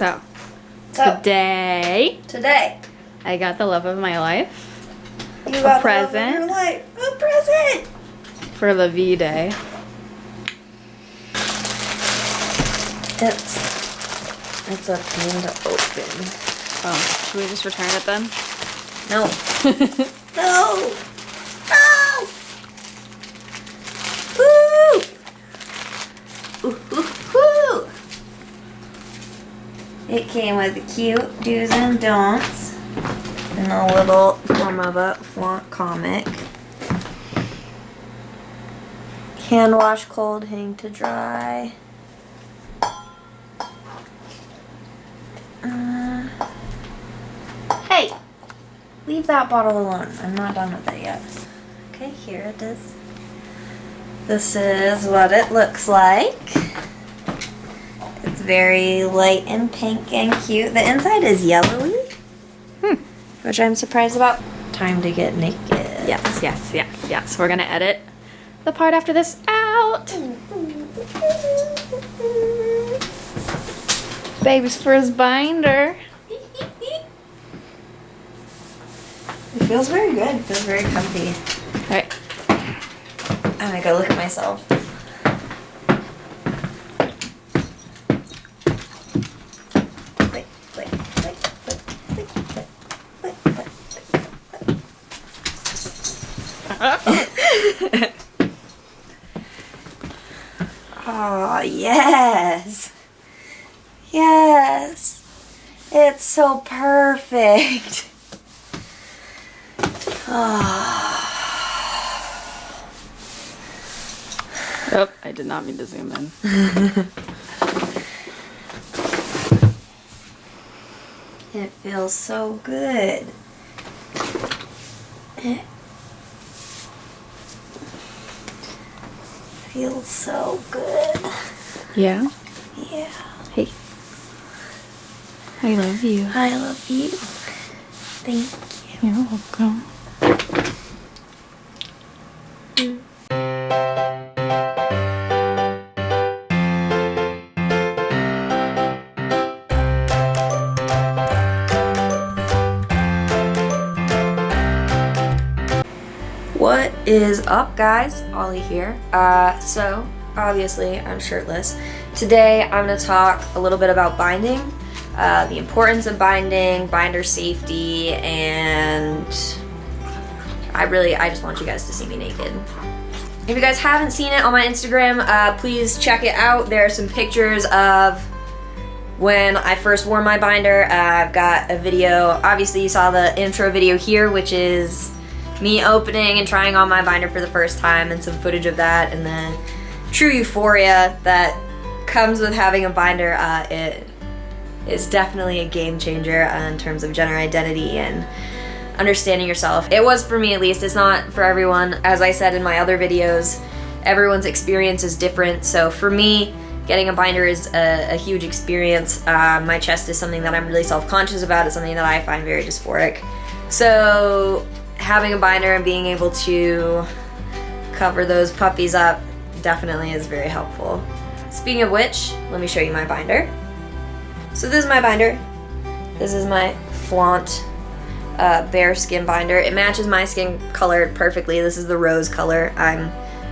So, Today, I got the love of my life. You got a present. The love of your life. A present! For the V-Day. It's a pain to open. Oh, should we just return it then? No. No! No! Woo! Ooh, ooh, ooh. It came with cute do's and don'ts in a little form of a flaunt comic. Hand wash cold, hang to dry. Hey! Leave that bottle alone. I'm not done with it yet. Okay, here it is. This is what it looks like. It's very light and pink and cute. The inside is yellowy, which I'm surprised about. Time to get naked. Yes. We're gonna edit the part after this out. Baby's first binder. It feels very good. It feels very comfy. Alright. I'm gonna go look at myself. Oh, yes. Yes. It's so perfect. Oh, I did not mean to zoom in. It feels so good. It feels so good. Yeah? Yeah. Hey. I love you. I love you. Thank you. You're welcome. What is up, guys? Ollie here. So obviously I'm shirtless. Today I'm going to talk a little bit about binding, the importance of binding, binder safety, and I just want you guys to see me naked. If you guys haven't seen it on my Instagram, please check it out. There are some pictures of when I first wore my binder. I've got a video. Obviously you saw the intro video here, which is me opening and trying on my binder for the first time, and some footage of that, and the true euphoria that comes with having a binder. It is definitely a game changer in terms of gender identity and understanding yourself. It was for me, at least. It's not for everyone. As I said in my other videos, everyone's experience is different. So for me, getting a binder is a huge experience. My chest is something that I'm really self-conscious about. It's something that I find very dysphoric. So having a binder and being able to cover those puppies up definitely is very helpful. Speaking of which, let me show you my binder. So this is my binder. This is my flaunt bear skin binder. It matches my skin color perfectly. This is the rose color. I'm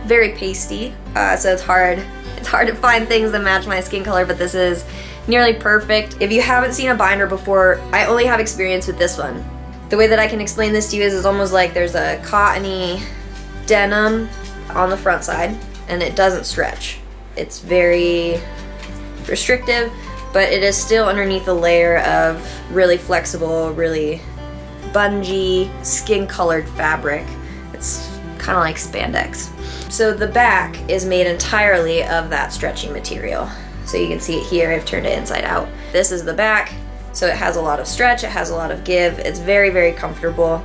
very pasty, so it's hard to find things that match my skin color, but this is nearly perfect. If you haven't seen a binder before, I only have experience with this one. The way that I can explain this to you is it's almost like there's a cottony denim on the front side, and it doesn't stretch. It's very restrictive, but it is still underneath a layer of really flexible, really spongy, skin-colored fabric. It's kind of like spandex. So the back is made entirely of that stretchy material. So you can see it here, I've turned it inside out. This is the back. So it has a lot of stretch, it has a lot of give. It's very, very comfortable.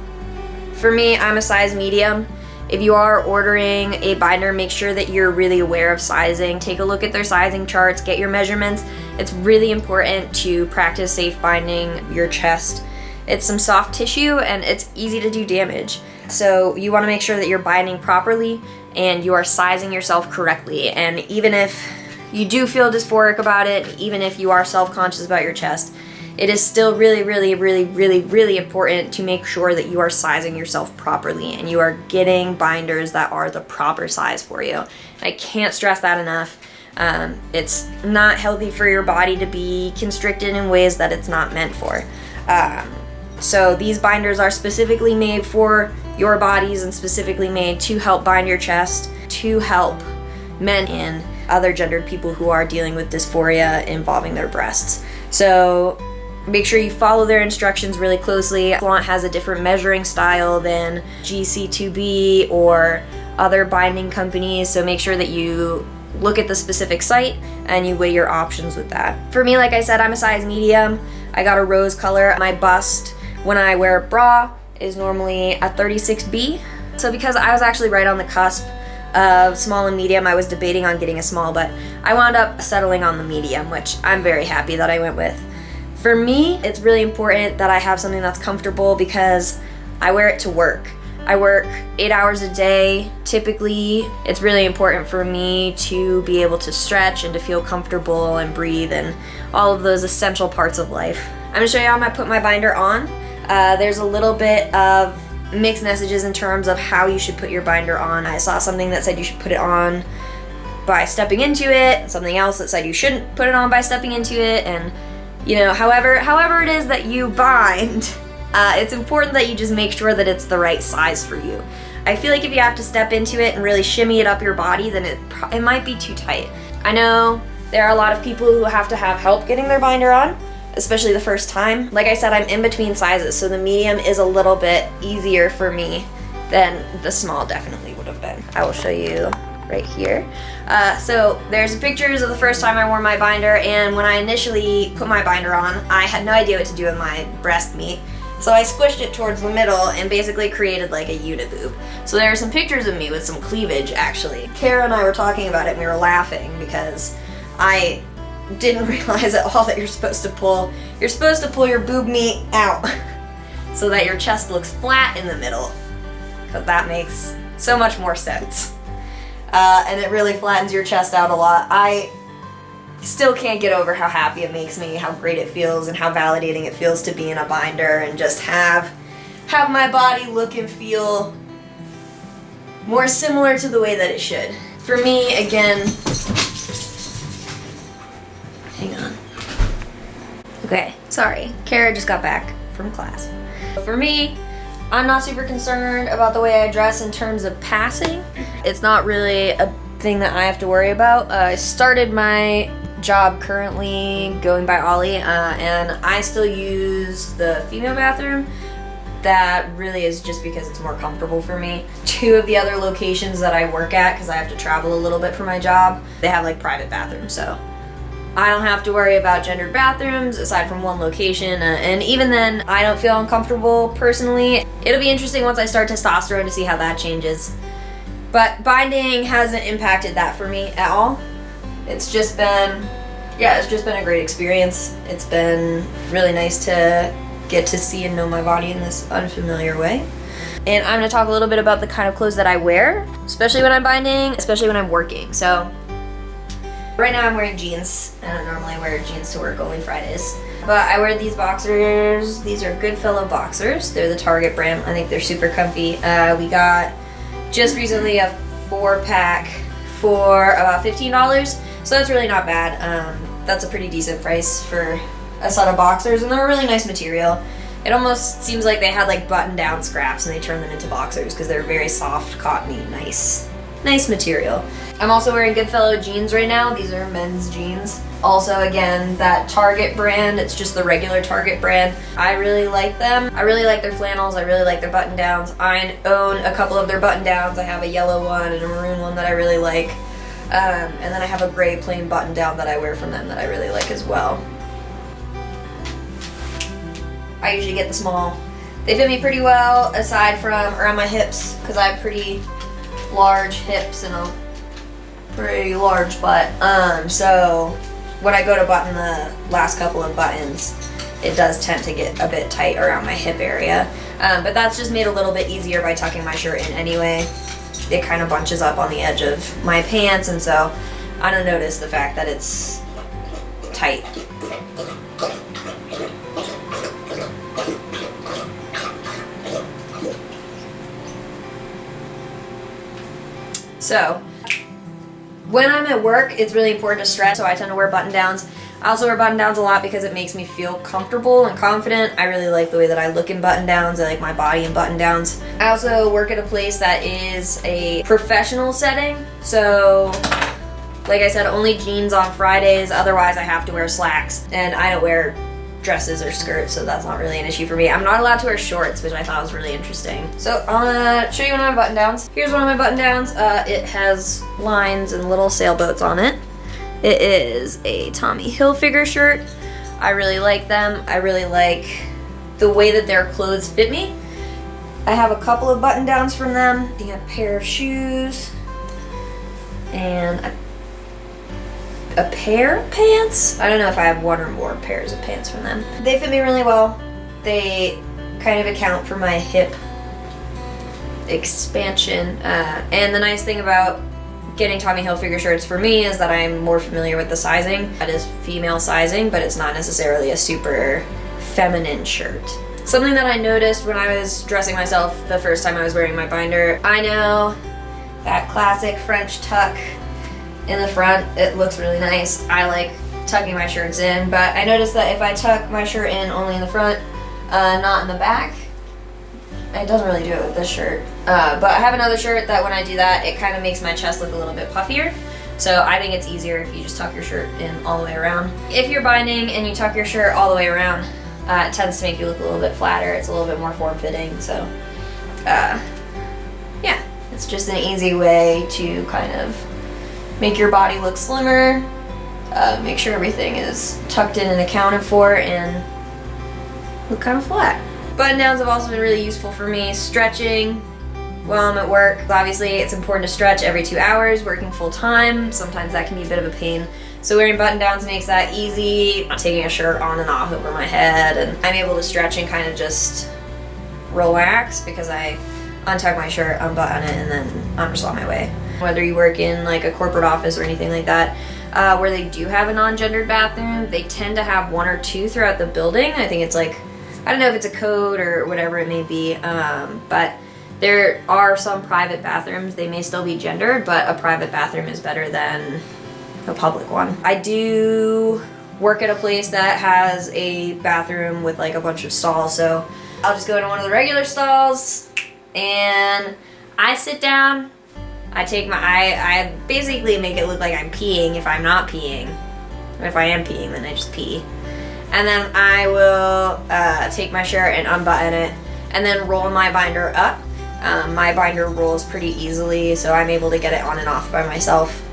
For me, I'm a size medium. If you are ordering a binder, make sure that you're really aware of sizing. Take a look at their sizing charts, get your measurements. It's really important to practice safe binding your chest. It's some soft tissue and it's easy to do damage. So you want to make sure that you're binding properly and you are sizing yourself correctly. And even if you do feel dysphoric about it, even if you are self-conscious about your chest, it is still really, really, really, really, really important to make sure that you are sizing yourself properly and you are getting binders that are the proper size for you. I can't stress that enough. It's not healthy for your body to be constricted in ways that it's not meant for. So these binders are specifically made for your bodies and specifically made to help bind your chest, to help men and other gendered people who are dealing with dysphoria involving their breasts. So make sure you follow their instructions really closely. Flaunt has a different measuring style than GC2B or other binding companies, so make sure that you look at the specific site and you weigh your options with that. For me, like I said, I'm a size medium. I got a rose color. My bust, when I wear a bra, is normally a 36B. So because I was actually right on the cusp of small and medium, I was debating on getting a small, but I wound up settling on the medium, which I'm very happy that I went with. For me, it's really important that I have something that's comfortable because I wear it to work. I work 8 hours a day. Typically, it's really important for me to be able to stretch and to feel comfortable and breathe and all of those essential parts of life. I'm gonna show you how I put my binder on. There's a little bit of mixed messages in terms of how you should put your binder on. I saw something that said you should put it on by stepping into it, something else that said you shouldn't put it on by stepping into it, and you know, however it is that you bind, it's important that you just make sure that it's the right size for you. I feel like if you have to step into it and really shimmy it up your body, then it might be too tight. I know there are a lot of people who have to have help getting their binder on, especially the first time. Like I said, I'm in between sizes, so the medium is a little bit easier for me than the small definitely would have been. I will show you right here. So there's pictures of the first time I wore my binder, and when I initially put my binder on, I had no idea what to do with my breast meat. So I squished it towards the middle and basically created like a uniboob. So there are some pictures of me with some cleavage actually. Kara and I were talking about it and we were laughing because I didn't realize at all that you're supposed to pull your boob meat out so that your chest looks flat in the middle, because that makes so much more sense. And it really flattens your chest out a lot. I still can't get over how happy it makes me, how great it feels, and how validating it feels to be in a binder and just have my body look and feel more similar to the way that it should. For me, again, hang on. Okay, sorry. Kara just got back from class. For me, I'm not super concerned about the way I dress in terms of passing. It's not really a thing that I have to worry about. I started my job currently going by Ollie, and I still use the female bathroom. That really is just because it's more comfortable for me. 2 of the other locations that I work at, because I have to travel a little bit for my job, they have like private bathrooms, so I don't have to worry about gendered bathrooms aside from 1 location, and even then I don't feel uncomfortable personally. It'll be interesting once I start testosterone to see how that changes. But binding hasn't impacted that for me at all. It's just been a great experience. It's been really nice to get to see and know my body in this unfamiliar way. And I'm gonna talk a little bit about the kind of clothes that I wear, especially when I'm binding, especially when I'm working. So right now I'm wearing jeans. I don't normally wear jeans to work, only Fridays. But I wear these boxers. These are Goodfellow boxers. They're the Target brand. I think they're super comfy. We got just recently a 4-pack for about $15. So that's really not bad. That's a pretty decent price for a set of boxers, and they're a really nice material. It almost seems like they had like button-down scraps and they turned them into boxers because they're very soft, cottony, nice material. I'm also wearing Goodfellow jeans right now. These are men's jeans. Also, again, that Target brand. It's just the regular Target brand. I really like them. I really like their flannels. I really like their button-downs. I own a couple of their button-downs. I have a yellow one and a maroon one that I really like. And then I have a gray plain button-down that I wear from them that I really like as well. I usually get the small. They fit me pretty well, aside from around my hips, because I have pretty large hips and a pretty large butt. So when I go to button the last couple of buttons, it does tend to get a bit tight around my hip area. But that's just made a little bit easier by tucking my shirt in anyway. It kind of bunches up on the edge of my pants, and so I don't notice the fact that it's tight. So, when I'm at work, it's really important to stretch, so I tend to wear button-downs. I also wear button-downs a lot because it makes me feel comfortable and confident. I really like the way that I look in button-downs. I like my body in button-downs. I also work at a place that is a professional setting, so like I said, only jeans on Fridays. Otherwise, I have to wear slacks, and I don't wear dresses or skirts, so that's not really an issue for me. I'm not allowed to wear shorts, which I thought was really interesting. So I'm gonna show you one of my button downs. Here's one of my button downs. It has lines and little sailboats on it. It is a Tommy Hilfiger shirt. I really like them. I really like the way that their clothes fit me. I have a couple of button downs from them. I have a pair of shoes and a pair of pants. I don't know if I have one or more pairs of pants from them. They fit me really well. They kind of account for my hip expansion. And the nice thing about getting Tommy Hilfiger shirts for me is that I'm more familiar with the sizing. That is female sizing, but it's not necessarily a super feminine shirt. Something that I noticed when I was dressing myself the first time I was wearing my binder, I know that classic French tuck in the front, it looks really nice. I like tucking my shirts in, but I noticed that if I tuck my shirt in only in the front, not in the back, it doesn't really do it with this shirt. But I have another shirt that when I do that, it kind of makes my chest look a little bit puffier. So I think it's easier if you just tuck your shirt in all the way around. If you're binding and you tuck your shirt all the way around, it tends to make you look a little bit flatter. It's a little bit more form-fitting, so yeah, it's just an easy way to kind of make your body look slimmer, make sure everything is tucked in and accounted for, and look kind of flat. Button downs have also been really useful for me stretching while I'm at work. Obviously, it's important to stretch every 2 hours, working full time. Sometimes that can be a bit of a pain. So wearing button downs makes that easy. I'm taking a shirt on and off over my head, and I'm able to stretch and kind of just relax because I untuck my shirt, unbutton it, and then I'm just on my way. Whether you work in like a corporate office or anything like that, where they do have a non-gendered bathroom, they tend to have one or two throughout the building. I think it's like, I don't know if it's a code or whatever it may be, but there are some private bathrooms. They may still be gendered, but a private bathroom is better than a public one. I do work at a place that has a bathroom with like a bunch of stalls, so I'll just go into one of the regular stalls and I sit down. I take my, I basically make it look like I'm peeing if I'm not peeing. If I am peeing, then I just pee. And then I will take my shirt and unbutton it and then roll my binder up. My binder rolls pretty easily, so I'm able to get it on and off by myself.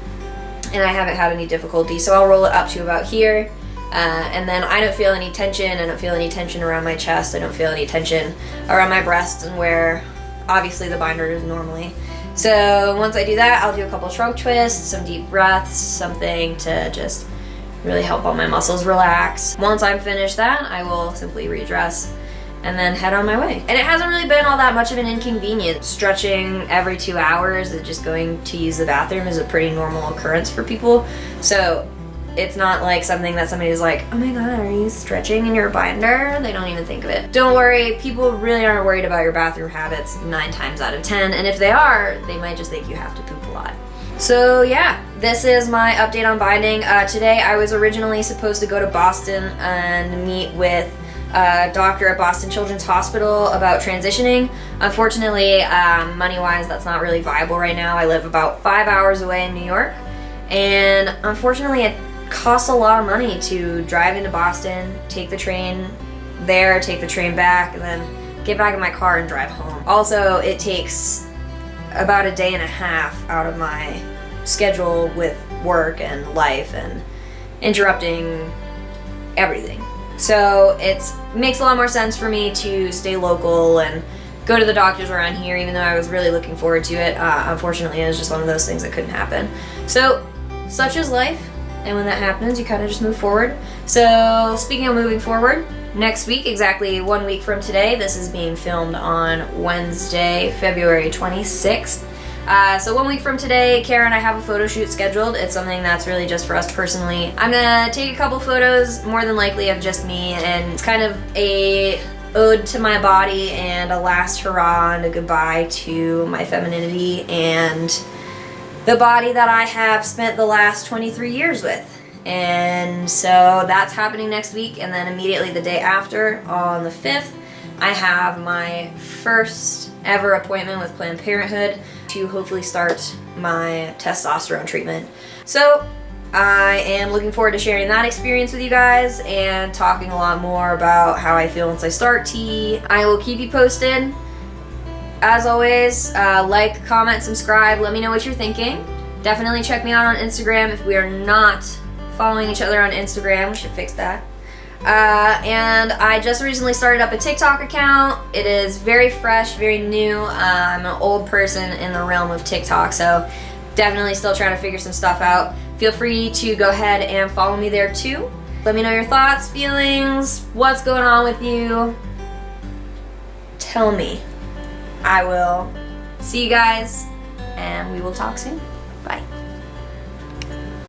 And I haven't had any difficulty, so I'll roll it up to about here. And then I don't feel any tension. I don't feel any tension around my chest. I don't feel any tension around my breasts and where obviously the binder is normally. So once I do that, I'll do a couple trunk twists, some deep breaths, something to just really help all my muscles relax. Once I'm finished that, I will simply redress and then head on my way. And it hasn't really been all that much of an inconvenience. Stretching every 2 hours and just going to use the bathroom is a pretty normal occurrence for people. So it's not like something that somebody's like, oh my god, are you stretching in your binder? They don't even think of it. Don't worry, people really aren't worried about your bathroom habits 9 times out of 10. And if they are, they might just think you have to poop a lot. So yeah, this is my update on binding. Today I was originally supposed to go to Boston and meet with a doctor at Boston Children's Hospital about transitioning. Unfortunately, money-wise, that's not really viable right now. I live about 5 hours away in New York, and unfortunately it costs a lot of money to drive into Boston, take the train there, take the train back, and then get back in my car and drive home. Also, it takes about a day and a half out of my schedule with work and life and interrupting everything. So it makes a lot more sense for me to stay local and go to the doctors around here, even though I was really looking forward to it. Unfortunately, it was just one of those things that couldn't happen. So such is life, and when that happens, you kind of just move forward. So speaking of moving forward, next week, exactly 1 week from today, this is being filmed on Wednesday, February 26th. So 1 week from today, Kara and I have a photo shoot scheduled. It's something that's really just for us personally. I'm gonna take a couple photos, more than likely of just me, and it's kind of a ode to my body and a last hurrah and a goodbye to my femininity and the body that I have spent the last 23 years with. And so that's happening next week, and then immediately the day after, on the 5th, I have my first ever appointment with Planned Parenthood to hopefully start my testosterone treatment. So I am looking forward to sharing that experience with you guys and talking a lot more about how I feel once I start T. I will keep you posted. As always, like, comment, subscribe, let me know what you're thinking. Definitely check me out on Instagram. If we are not following each other on Instagram, we should fix that. And I just recently started up a TikTok account. It is very fresh, very new. I'm an old person in the realm of TikTok, so definitely still trying to figure some stuff out. Feel free to go ahead and follow me there too. Let me know your thoughts, feelings, what's going on with you. Tell me. I will see you guys, and we will talk soon.